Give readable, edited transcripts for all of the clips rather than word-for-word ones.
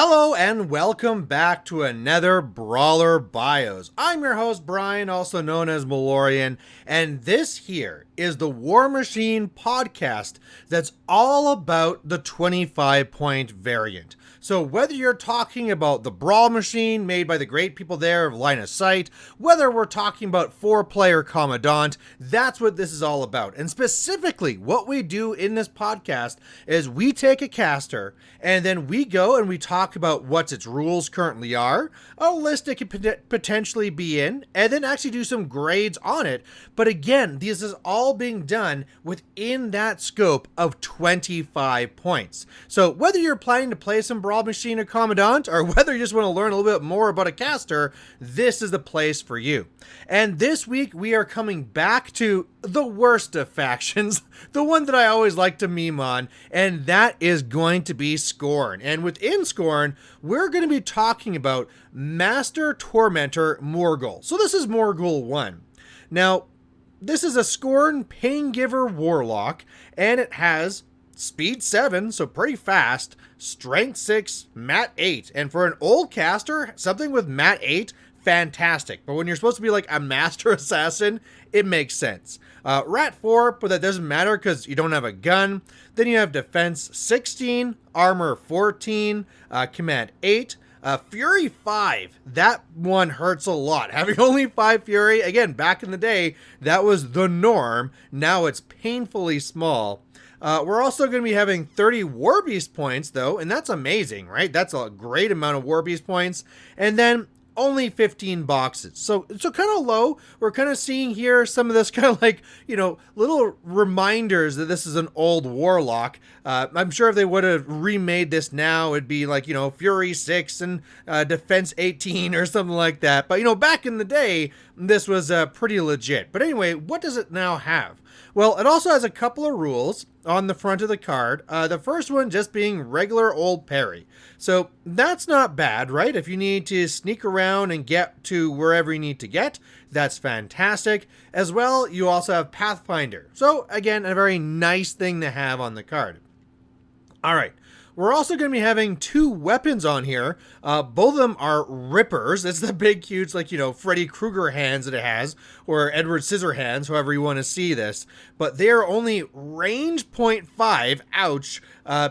Hello and welcome back to another Brawler Bios. I'm your host Brian, also known as Malorian, and this here is the Warmachine podcast that's all about the 25-point variant. So whether you're talking about the Brawlmachine made by the great people there of Line of Sight, whether we're talking about 4-player Kommandant, that's what this is all about. And specifically, what we do in this podcast is we take a caster and then we go and we talk about what its rules currently are, a list it could potentially be in, and then actually do some grades on it. But again, this is all being done within that scope of 25 points. So whether you're planning to play some Brawlmachine or Kommandant, or whether you just want to learn a little bit more about a caster, this is the place for you. And this week we are coming back to the worst of factions, the one that I always like to meme on, and that is going to be Scorn. And within Scorn, we're going to be talking about Master Tormentor Morghoul. So this is Morghoul 1. Now, this is a Scorn Paingiver Warlock, and it has Speed 7, so pretty fast, Strength 6, Mat 8. And for an old caster, something with Mat 8, fantastic. But when you're supposed to be like a Master Assassin, it makes sense. Rat 4, but that doesn't matter because you don't have a gun. Then you have Defense 16, Armor 14, Command 8, Fury 5. That one hurts a lot. Having only 5 Fury, again, back in the day, that was the norm. Now it's painfully small. We're also going to be having 30 War Beast points, though, and that's amazing, right? That's a great amount of War Beast points. And then only 15 boxes. So kind of low. We're kind of seeing here some of this kind of like, little reminders that this is an old Warlock. I'm sure if they would have remade this now, it'd be like, Fury 6 and Defense 18 or something like that. But, back in the day, this was pretty legit. But anyway, what does it now have? Well, it also has a couple of rules on the front of the card. The first one just being regular old parry. So that's not bad, right? If you need to sneak around and get to wherever you need to get, that's fantastic. As well, you also have Pathfinder. So again, a very nice thing to have on the card. All right. We're also going to be having 2 weapons on here. Both of them are rippers. It's the big, huge, Freddy Krueger hands that it has, or Edward Scissorhands, however you want to see this. But they are only range 0.5, ouch,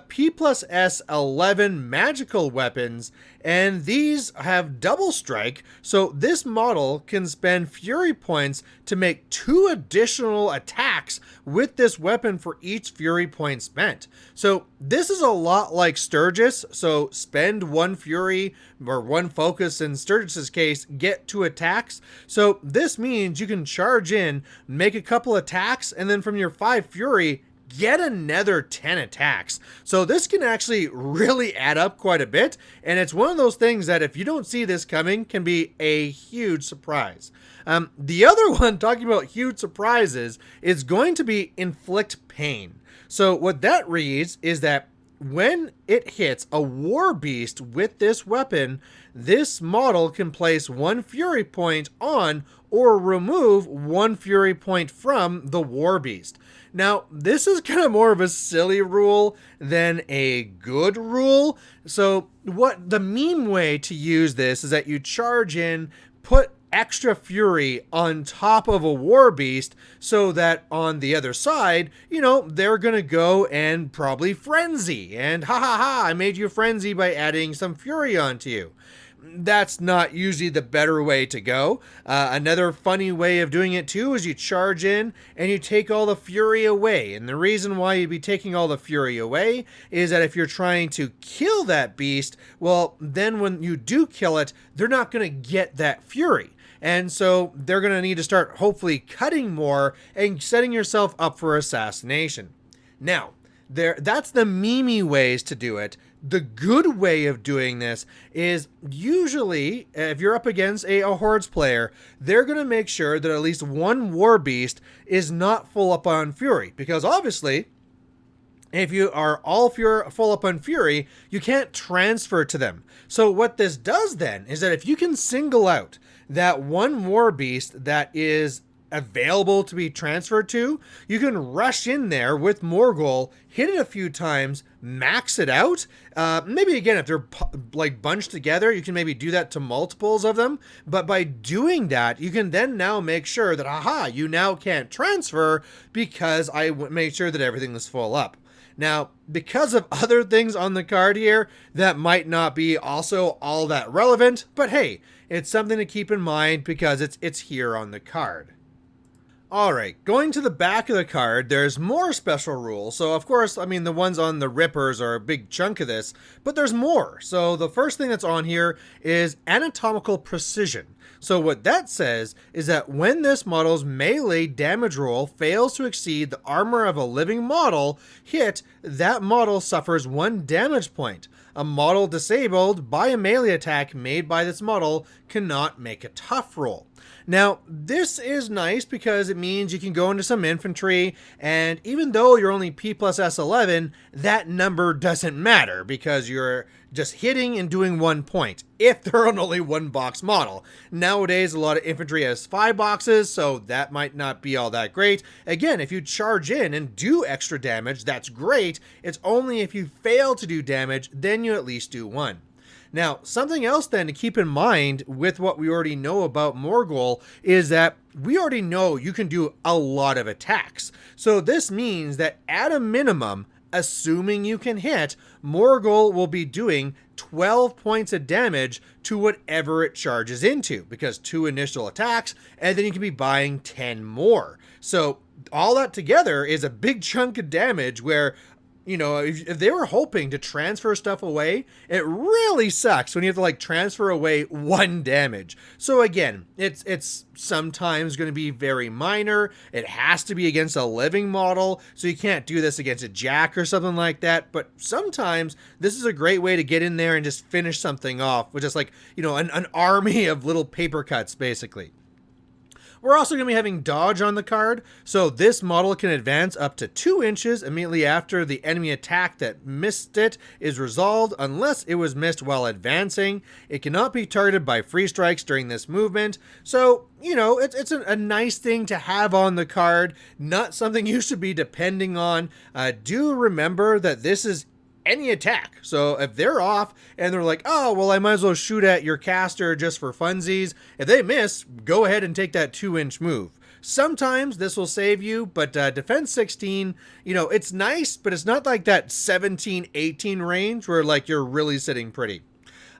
P+S 11 magical weapons, and these have double strike, so this model can spend Fury points to make 2 additional attacks with this weapon for each Fury point spent. So this is a lot like Sturgis, so spend 1 Fury or 1 focus in Sturgis's case, get 2 attacks. So this means you can charge in, make a couple attacks, and then from your 5 Fury, get another 10 attacks. So this can actually really add up quite a bit, and it's one of those things that if you don't see this coming can be a huge surprise. The other one, talking about huge surprises, is going to be Inflict Pain. So what that reads is that when it hits a War Beast with this weapon, this model can place 1 Fury point on or remove 1 Fury point from the War Beast. Now, this is kind of more of a silly rule than a good rule. So what the meme way to use this is that you charge in, put extra Fury on top of a War Beast so that on the other side, they're going to go and probably frenzy. And I made you frenzy by adding some Fury onto you. That's not usually the better way to go. Another funny way of doing it too is you charge in and you take all the Fury away. And the reason why you'd be taking all the Fury away is that if you're trying to kill that beast, well, then when you do kill it, they're not going to get that Fury. And so they're going to need to start hopefully cutting more and setting yourself up for assassination. Now, that's the memey ways to do it. The good way of doing this is usually, if you're up against a Hordes player, they're going to make sure that at least 1 War Beast is not full up on Fury. Because obviously, if you are all full up on Fury, you can't transfer to them. So what this does then is that if you can single out that 1 War Beast that is available to be transferred to, you can rush in there with Morghoul, hit it a few times, max it out. Maybe again, if they're like bunched together, you can maybe do that to multiples of them. But by doing that, you can then now make sure that, aha, you now can't transfer because I made sure that everything was full up. Now, because of other things on the card here, that might not be also all that relevant, but hey, it's something to keep in mind because it's here on the card. Alright, going to the back of the card, there's more special rules. So of course, I mean, the ones on the Rippers are a big chunk of this, but there's more. So the first thing that's on here is anatomical precision. So what that says is that when this model's melee damage roll fails to exceed the armor of a living model hit, that model suffers 1 damage point. A model disabled by a melee attack made by this model cannot make a tough roll. Now, this is nice because it means you can go into some infantry, and even though you're only P plus S11, that number doesn't matter because you're just hitting and doing 1 point if they're on only 1 box model. Nowadays, a lot of infantry has 5 boxes, so that might not be all that great. Again, if you charge in and do extra damage, that's great. It's only if you fail to do damage, then you at least do 1. Now, something else then to keep in mind with what we already know about Morghoul is that we already know you can do a lot of attacks. So this means that at a minimum, assuming you can hit, Morghoul will be doing 12 points of damage to whatever it charges into, because 2 initial attacks, and then you can be buying 10 more. So all that together is a big chunk of damage where, you know, if they were hoping to transfer stuff away, it really sucks when you have to like transfer away 1 damage. So again, it's sometimes going to be very minor. It has to be against a living model, so you can't do this against a jack or something like that. But sometimes this is a great way to get in there and just finish something off with just like, you know, an army of little paper cuts basically. We're also going to be having dodge on the card, so this model can advance up to 2 inches immediately after the enemy attack that missed it is resolved, unless it was missed while advancing. It cannot be targeted by free strikes during this movement, so, you know, it's a nice thing to have on the card, not something you should be depending on. Do remember that this is any attack. So if they're off and they're like, oh, well, I might as well shoot at your caster just for funsies. If they miss, go ahead and take that 2-inch move. Sometimes this will save you, but defense 16, you know, it's nice, but it's not like that 17, 18 range where like you're really sitting pretty.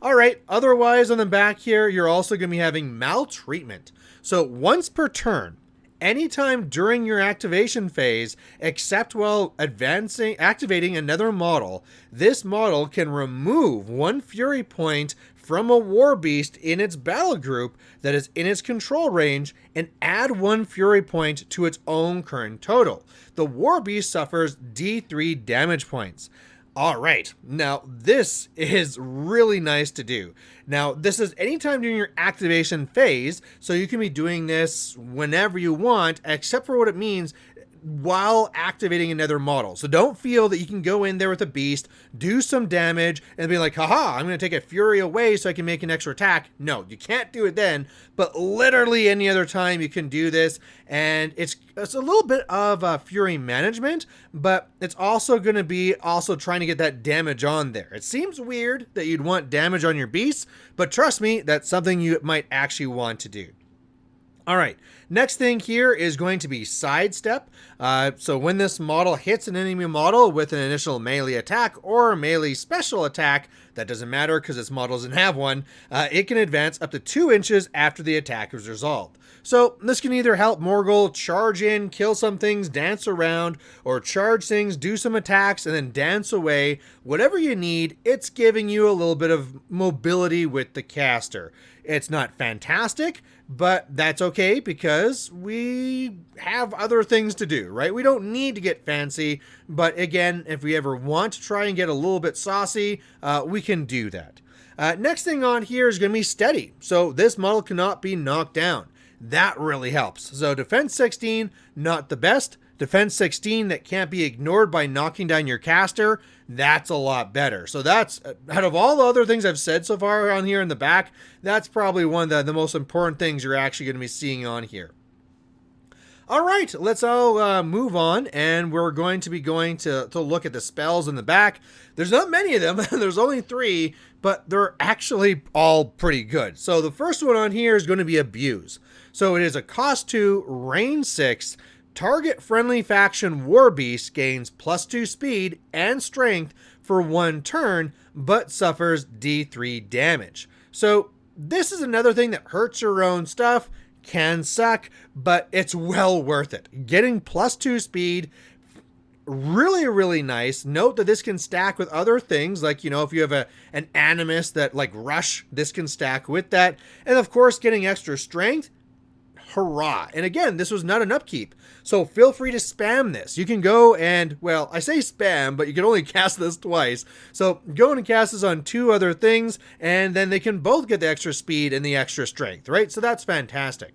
All right, otherwise on the back here, you're also going to be having maltreatment. So once per turn, anytime during your activation phase, except while activating another model, this model can remove 1 fury point from a war beast in its battle group that is in its control range and add 1 fury point to its own current total. The war beast suffers D3 damage points. All right, now this is really nice to do. Now, this is anytime during your activation phase, so you can be doing this whenever you want, except for what it means while activating another model. So don't feel that you can go in there with a beast, do some damage, and be like, haha, I'm going to take a fury away so I can make an extra attack. No, you can't do it then, but literally any other time you can do this, and it's a little bit of fury management, but it's also going to be also trying to get that damage on there. It seems weird that you'd want damage on your beasts, but trust me, that's something you might actually want to do. All right, next thing here is going to be sidestep. So when this model hits an enemy model with an initial melee attack or melee special attack, that doesn't matter because this model doesn't have one, it can advance up to 2 inches after the attack is resolved. So this can either help Morghoul charge in, kill some things, dance around, or charge things, do some attacks, and then dance away. Whatever you need, it's giving you a little bit of mobility with the caster. It's not fantastic, but that's okay because we have other things to do, right? We don't need to get fancy, but again, if we ever want to try and get a little bit saucy, we can do that. Next thing on here is going to be steady. So this model cannot be knocked down. That really helps. So defense 16, not the best. Defense 16 that can't be ignored by knocking down your caster, that's a lot better. So that's, out of all the other things I've said so far on here in the back, that's probably one of the most important things you're actually going to be seeing on here. All right, let's all move on, and we're going to be going to look at the spells in the back. There's not many of them. There's only 3, but they're actually all pretty good. So the first one on here is going to be Abuse. So it is a cost 2, range 6, target friendly faction war beast gains +2 speed and strength for 1 turn, but suffers D3 damage. So this is another thing that hurts your own stuff. Can suck, but it's well worth it. Getting +2 speed, really, really nice. Note that this can stack with other things, like, you know, if you have an Animus that, like, Rush, this can stack with that. And, of course, getting extra strength, hurrah. And, again, this was not an upkeep, so feel free to spam this. You can go and, well, I say spam, but you can only cast this twice. So go and cast this on 2 other things, and then they can both get the extra speed and the extra strength, right? So that's fantastic.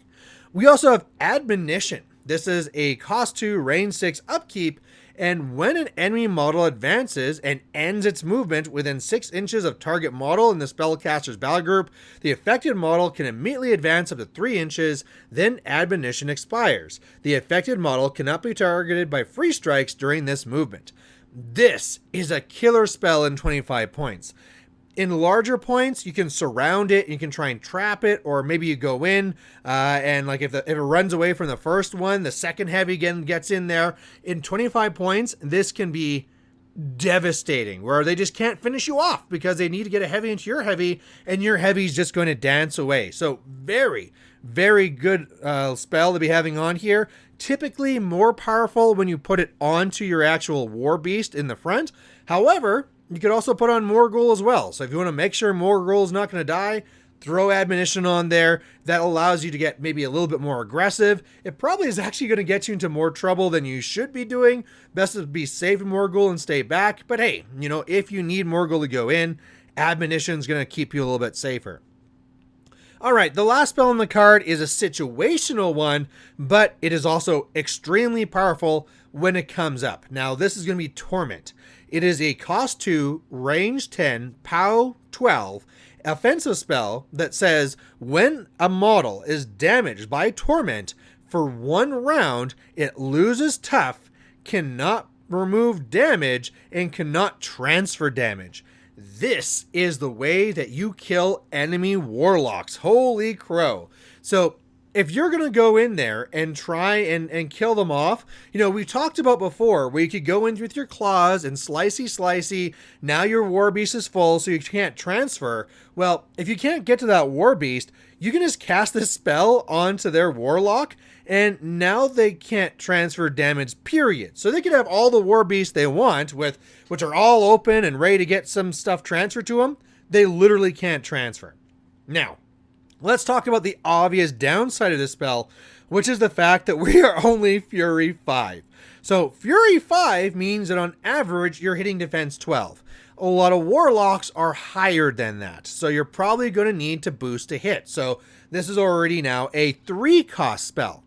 We also have Admonition. This is a cost 2, range 6 upkeep, and when an enemy model advances and ends its movement within 6 inches of target model in the spellcaster's battle group, the affected model can immediately advance up to 3 inches, then Admonition expires. The affected model cannot be targeted by free strikes during this movement. This is a killer spell in 25 points. In larger points, you can surround it, you can try and trap it, or maybe you go in, and like if it runs away from the first one, the second heavy again gets in there. In 25 points, this can be devastating, where they just can't finish you off because they need to get a heavy into your heavy, and your heavy's just going to dance away. So very, very good spell to be having on here. Typically more powerful when you put it onto your actual war beast in the front. However, you could also put on Morghoul as well. So if you want to make sure Morghoul is not going to die, throw Admonition on there. That allows you to get maybe a little bit more aggressive. It probably is actually going to get you into more trouble than you should be doing. Best to be safe in Morghoul and stay back. But hey, you know, if you need Morghoul to go in, Admonition is going to keep you a little bit safer. All right, the last spell on the card is a situational one, but it is also extremely powerful when it comes up. Now, this is going to be Torment. It is a cost 2, range 10, POW 12, offensive spell that says when a model is damaged by Torment for 1 round, it loses tough, cannot remove damage, and cannot transfer damage. This is the way that you kill enemy warlocks. Holy crow. So if you're going to go in there and try and kill them off, you know, we talked about before where you could go in with your claws and slicey. Now your war beast is full, so you can't transfer. Well, if you can't get to that war beast, you can just cast this spell onto their warlock, and now they can't transfer damage, period. So they can have all the war beasts they want, which are all open and ready to get some stuff transferred to them. They literally can't transfer. Now, let's talk about the obvious downside of this spell, which is the fact that we are only Fury 5. So Fury 5 means that on average, you're hitting defense 12. A lot of warlocks are higher than that, so you're probably going to need to boost a hit. So this is already now a 3-cost spell.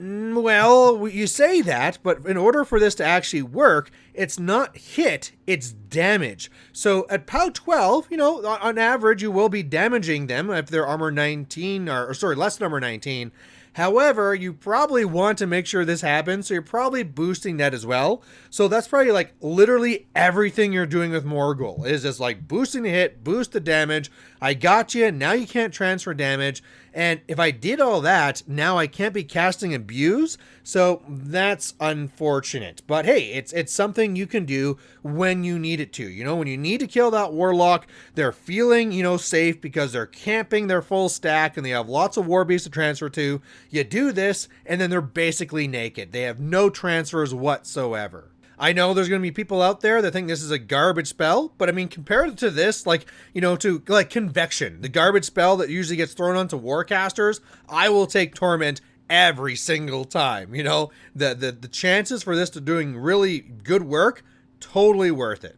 Well, you say that, but in order for this to actually work, it's not hit, it's damage. So at POW 12, you know, on average, you will be damaging them if they're armor 19, or sorry, less than armor 19. However, you probably want to make sure this happens, so you're probably boosting that as well. So that's probably like literally everything you're doing with Morghoul is just like boosting the hit, boost the damage. I got you, now you can't transfer damage. And if I did all that, now I can't be casting Abuse, so that's unfortunate. But hey, it's something you can do when you need it to. You know, when you need to kill that warlock, they're feeling, you know, safe because they're camping their full stack and they have lots of war beasts to transfer to. You do this, and then they're basically naked. They have no transfers whatsoever. I know there's going to be people out there that think this is a garbage spell, but I mean, compared to this, like, you know, to like Convection, the garbage spell that usually gets thrown onto warcasters, I will take Torment every single time. You know, the chances for this to doing really good work, totally worth it.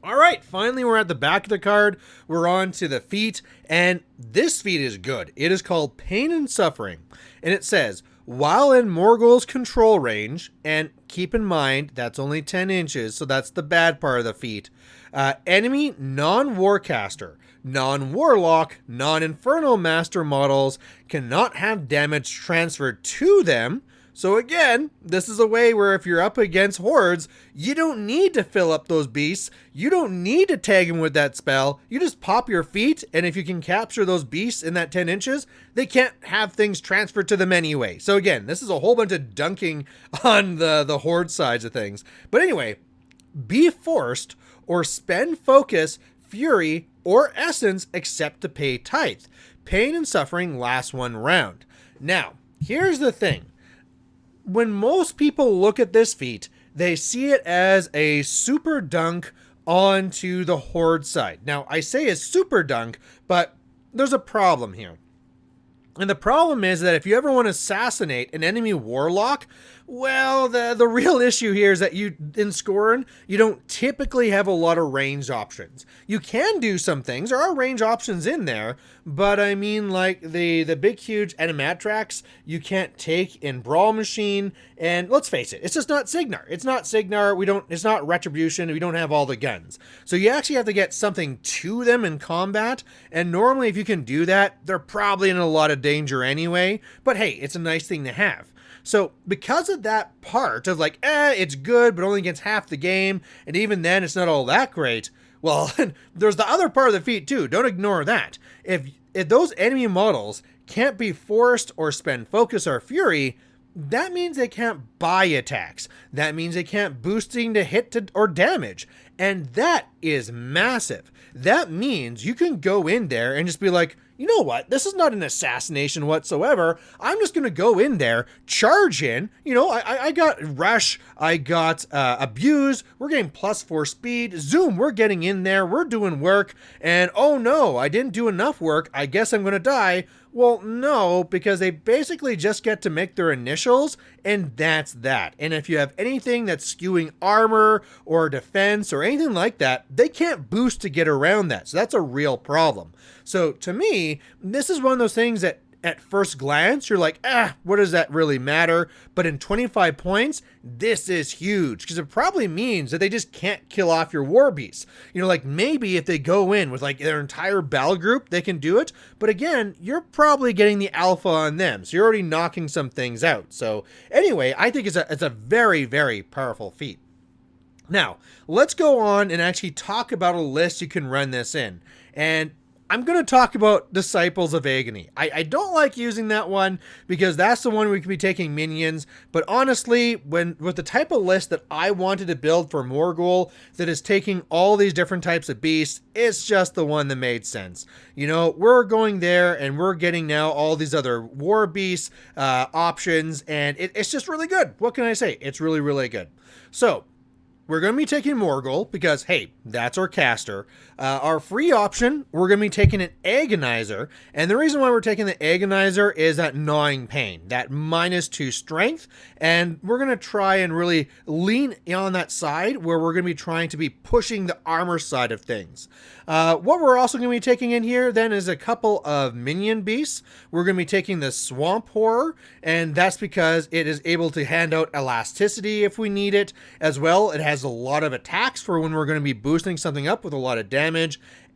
All right, finally, we're at the back of the card. We're on to the feat, and this feat is good. It is called Pain and Suffering, and it says, while in Morghoul's control range, and keep in mind, that's only 10 inches, so that's the bad part of the feat, enemy non-warcaster, non-warlock, non-infernal master models cannot have damage transferred to them So again, this is a way where if you're up against hordes, you don't need to fill up those beasts. You don't need to tag them with that spell. You just pop your feet, and if you can capture those beasts in that 10 inches, they can't have things transferred to them anyway. So again, this is a whole bunch of dunking on the horde sides of things. But anyway, be forced or spend focus, fury, or essence except to pay tithe. Pain and suffering lasts 1 round. Now, here's the thing. When most people look at this feat, they see it as a super dunk onto the horde side. Now, I say a super dunk, but there's a problem here. And the problem is that if you ever want to assassinate an enemy warlock, well, the real issue here is that in Scorn, you don't typically have a lot of range options. You can do some things. There are range options in there, but I mean, like the big, huge animatrax you can't take in Brawlmachine, and let's face it, it's just not Signar. It's not Signar. It's not Retribution. We don't have all the guns. So you actually have to get something to them in combat, and normally if you can do that, they're probably in a lot of danger anyway, but hey, it's a nice thing to have. So because of that part of like, it's good, but only against half the game, and even then it's not all that great, well, there's the other part of the feat too. Don't ignore that. If those enemy models can't be forced or spend focus or fury, that means they can't buy attacks. That means they can't boosting to hit or damage. And that is massive. That means you can go in there and just be like, you know what? This is not an assassination whatsoever. I'm just going to go in there, charge in. You know, I got rush. I got abuse. We're getting +4 speed. Zoom, we're getting in there. We're doing work. And oh no, I didn't do enough work. I guess I'm going to die. Well, no, because they basically just get to make their initials, and that's that. And if you have anything that's skewing armor or defense or anything like that, they can't boost to get around that. So that's a real problem. So to me, this is one of those things that at first glance, you're like, what does that really matter? But in 25 points, this is huge because it probably means that they just can't kill off your war beasts. You know, like maybe if they go in with like their entire battle group, they can do it. But again, you're probably getting the alpha on them. So you're already knocking some things out. So anyway, I think it's a very, very powerful feat. Now, let's go on and actually talk about a list you can run this in. And I'm going to talk about Disciples of Agony. I don't like using that one because that's the one we can be taking minions. But honestly, with the type of list that I wanted to build for Morghoul that is taking all these different types of beasts, it's just the one that made sense. You know, we're going there and we're getting now all these other war beasts options, and it's just really good. What can I say? It's really, really good. So we're going to be taking Morghoul because, hey, that's our caster. Our free option, we're going to be taking an Agonizer. And the reason why we're taking the Agonizer is that gnawing pain, that -2 strength. And we're going to try and really lean on that side where we're going to be trying to be pushing the armor side of things. What we're also going to be taking in here then is a couple of minion beasts. We're going to be taking the Swamp Horror, and that's because it is able to hand out elasticity if we need it. As well, it has a lot of attacks for when we're going to be boosting something up with a lot of damage.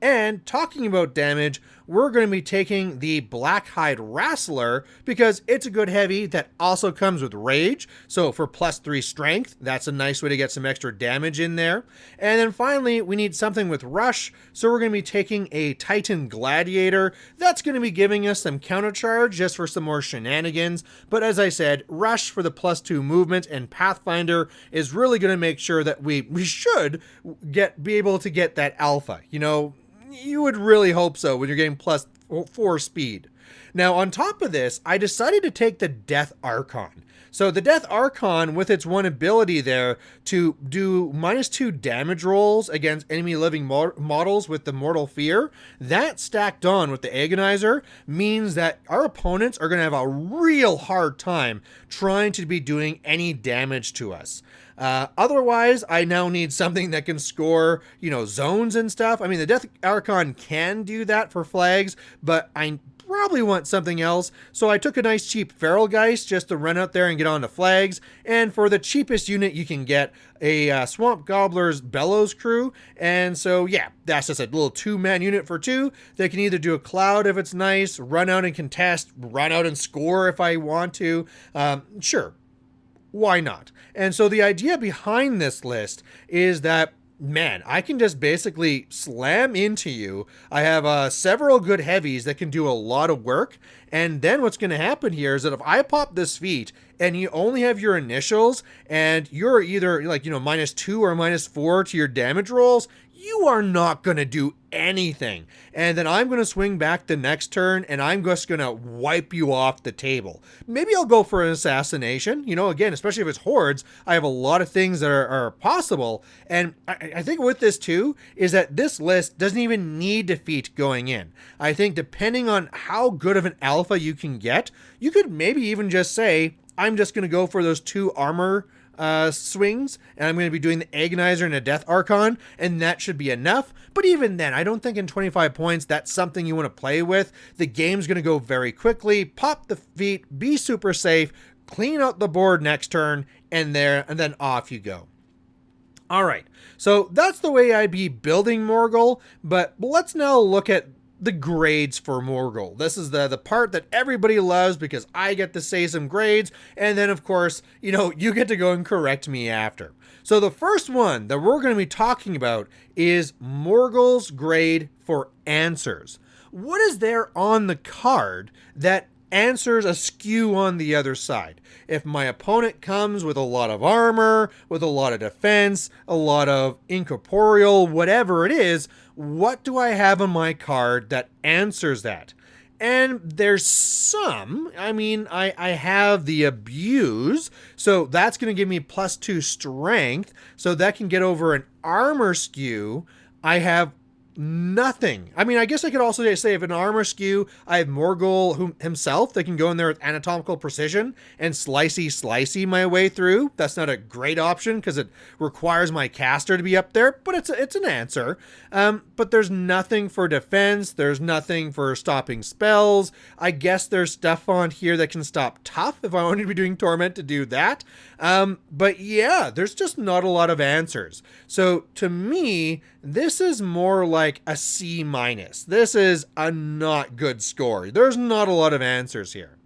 And talking about damage, we're going to be taking the Blackhide Wrestler because it's a good heavy that also comes with Rage. So for +3 strength, that's a nice way to get some extra damage in there. And then finally, we need something with Rush. So we're going to be taking a Titan Gladiator. That's going to be giving us some counter charge just for some more shenanigans. But as I said, Rush for the +2 movement and Pathfinder is really going to make sure that we should be able to get that alpha. You know, you would really hope so when you're getting +4 speed. Now, on top of this, I decided to take the Death Archon. So the Death Archon, with its one ability there to do -2 damage rolls against enemy living models with the Mortal Fear, that stacked on with the Agonizer means that our opponents are going to have a real hard time trying to be doing any damage to us. Otherwise, I now need something that can score, you know, zones and stuff. I mean, the Death Archon can do that for flags, but I probably want something else. So I took a nice cheap Feral Geist just to run out there and get on the flags. And for the cheapest unit you can get, a Swamp Gobbler's Bellows Crew. And so, yeah, that's just a little 2-man unit for 2. They can either do a Cloud if it's nice, run out and contest, run out and score if I want to. Sure. Why not? And so the idea behind this list is that, man, I can just basically slam into you. I have several good heavies that can do a lot of work. And then what's going to happen here is that if I pop this feat and you only have your initials and you're either like, -2 or -4 to your damage rolls, you are not going to do anything. And then I'm going to swing back the next turn and I'm just going to wipe you off the table. Maybe I'll go for an assassination. Again, especially if it's hordes, I have a lot of things that are possible. And I think with this too, is that this list doesn't even need defeat going in. I think depending on how good of an alpha you can get, you could maybe even just say, I'm just going to go for those 2 armor swings, and I'm going to be doing the Agonizer and a Death Archon, and that should be enough. But even then, I don't think in 25 points that's something you want to play with. The game's going to go very quickly. Pop the feat, be super safe, clean out the board next turn, and then off you go. All right, so that's the way I'd be building Morghoul, but let's now look at the grades for Morghoul. This is the part that everybody loves because I get to say some grades, and then of course, you get to go and correct me after. So the first one that we're going to be talking about is Morghoul's grade for answers. What is there on the card that answers a skew on the other side? If my opponent comes with a lot of armor, with a lot of defense, a lot of incorporeal, whatever it is, what do I have on my card that answers that? And there's some. I have the Abuse, so that's going to give me +2 strength, so that can get over an armor skew. I have nothing. I guess I could also say if an armor skew, I have Morghoul himself that can go in there with anatomical precision and slicey my way through. That's not a great option because it requires my caster to be up there, but it's an answer. But there's nothing for defense. There's nothing for stopping spells. I guess there's stuff on here that can stop tough if I wanted to be doing Torment to do that. But yeah, there's just not a lot of answers. So to me, this is more like a C-. This is a not good score. There's not a lot of answers here.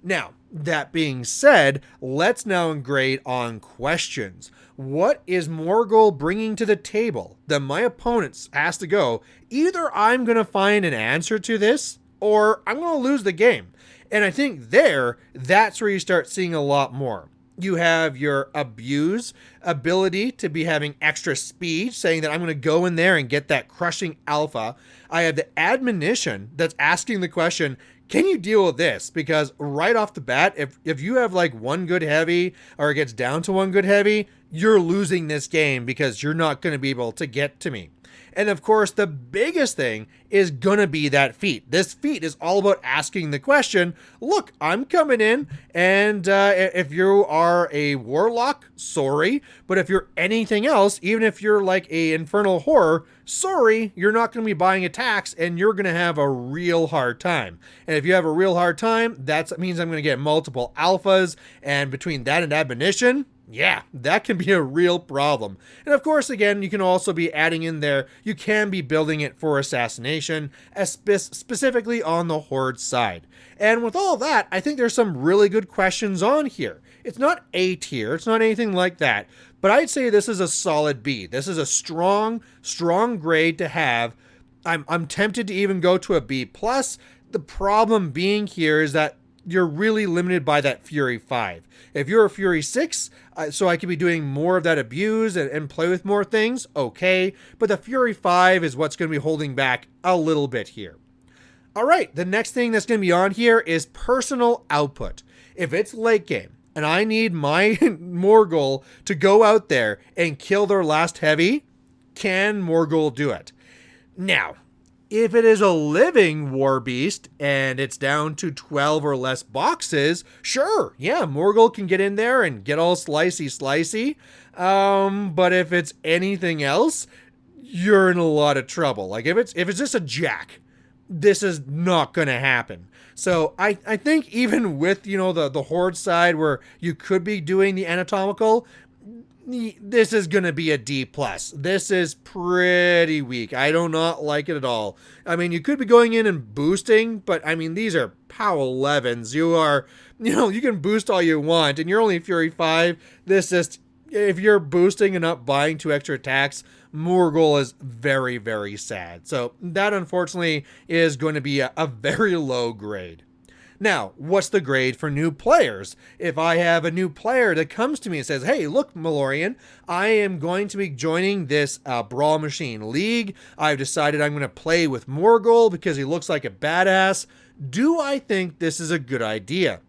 Now, that being said, let's now grade on questions. What is Morghoul bringing to the table that my opponent has to go? Either I'm going to find an answer to this, or I'm going to lose the game. And I think that's where you start seeing a lot more. You have your Abuse ability to be having extra speed, saying that I'm going to go in there and get that crushing alpha. I have the Admonition that's asking the question, can you deal with this? Because right off the bat, if you have like 1 good heavy or it gets down to 1 good heavy, you're losing this game because you're not going to be able to get to me. And of course, the biggest thing is going to be that feat. This feat is all about asking the question, look, I'm coming in, and if you are a warlock, sorry, but if you're anything else, even if you're like a infernal horror, sorry, you're not going to be buying attacks, and you're going to have a real hard time. And if you have a real hard time, that means I'm going to get multiple alphas, and between that and Admonition, yeah, that can be a real problem. And of course, again, you can also be adding in there, you can be building it for assassination, specifically on the horde side. And with all that, I think there's some really good questions on here. It's not A tier, it's not anything like that, but I'd say this is a solid B. This is a strong grade to have. I'm tempted to even go to a B+. The problem being here is that you're really limited by that Fury 5. If you're a Fury 6, so I could be doing more of that Abuse and play with more things, okay. But the Fury 5 is what's going to be holding back a little bit here. All right, the next thing that's going to be on here is personal output. If it's late game and I need my Morghoul to go out there and kill their last heavy, can Morghoul do it? Now, if it is a living war beast and it's down to 12 or less boxes, sure, yeah, Morghoul can get in there and get all slicey. But if it's anything else, you're in a lot of trouble. Like if it's just a jack, this is not going to happen. So I think even with, the horde side where you could be doing the anatomical, this is going to be a D+. This is pretty weak. I do not like it at all. I mean, you could be going in and boosting, but I mean, these are POW 11s. You can boost all you want, and you're only Fury 5. This is, if you're boosting and not buying 2 extra attacks, Morghoul is very, very sad. So that, unfortunately, is going to be a very low grade. Now, what's the grade for new players? If I have a new player that comes to me and says, hey, look, Malorian, I am going to be joining this Brawlmachine league. I've decided I'm going to play with Morghoul because he looks like a badass. Do I think this is a good idea?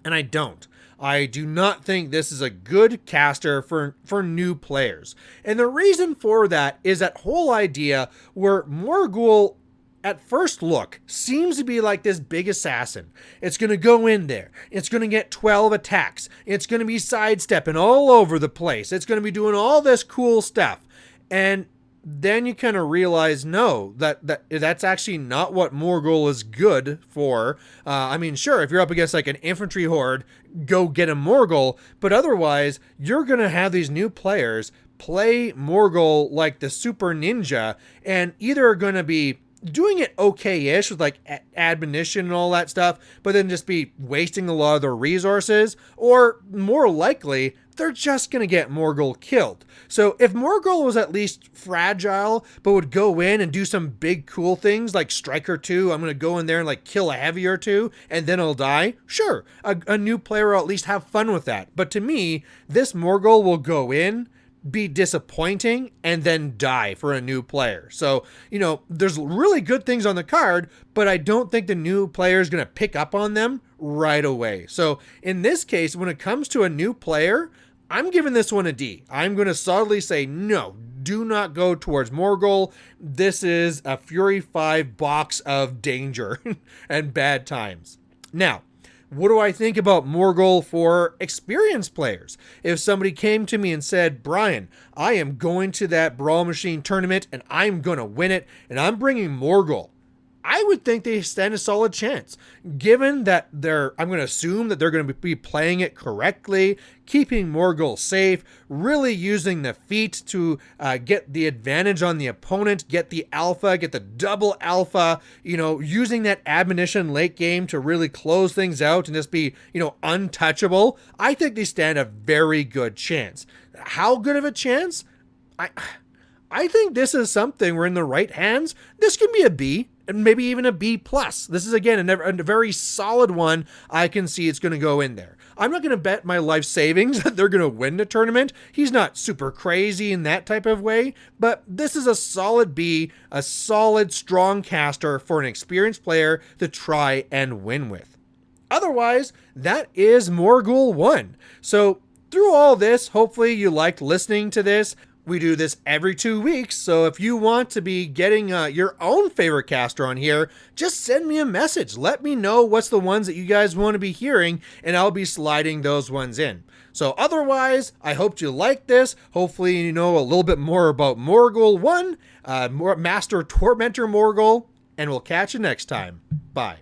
And I don't. I do not think this is a good caster for new players. And the reason for that is that whole idea where Morghoul, at first look, seems to be like this big assassin. It's going to go in there. It's going to get 12 attacks. It's going to be sidestepping all over the place. It's going to be doing all this cool stuff. And then you kind of realize, no, that's actually not what Morghoul is good for. I mean, sure, if you're up against like an infantry horde, go get a Morghoul. But otherwise, you're going to have these new players play Morghoul like the super ninja, and either are going to be doing it okay-ish with like admonition and all that stuff, but then just be wasting a lot of their resources, or more likely, they're just going to get Morghoul killed. So if Morghoul was at least fragile, but would go in and do some big cool things like Striker 2, I'm going to go in there and like kill a heavy or two, and then he'll die, sure, a new player will at least have fun with that. But to me, this Morghoul will go in, be disappointing, and then die for a new player. So, there's really good things on the card, but I don't think the new player is going to pick up on them right away. So in this case, when it comes to a new player, I'm giving this one a D. I'm going to solidly say, no, do not go towards Morghoul. This is a Fury 5 box of danger and bad times. Now, what do I think about Morghoul for experienced players? If somebody came to me and said, Brian, I am going to that Brawlmachine tournament and I'm going to win it and I'm bringing Morghoul, I would think they stand a solid chance, given that I'm going to assume that they're going to be playing it correctly, keeping Morghoul safe, really using the feat to get the advantage on the opponent, get the alpha, get the double alpha, using that admonition late game to really close things out and just be, untouchable. I think they stand a very good chance. How good of a chance? I think this is something where in the right hands, this can be a B. And maybe even a B+. This is, again, a very solid one. I can see it's going to go in there. I'm not going to bet my life savings that they're going to win the tournament. He's not super crazy in that type of way, but this is a solid B, a solid, strong caster for an experienced player to try and win with. Otherwise, that is Morghoul 1. So through all this, hopefully you liked listening to this. We do this every 2 weeks, so if you want to be getting your own favorite caster on here, just send me a message. Let me know what's the ones that you guys want to be hearing, and I'll be sliding those ones in. So otherwise, I hope you like this. Hopefully you know a little bit more about Morghoul 1, Master Tormentor Morghoul, and we'll catch you next time. Bye.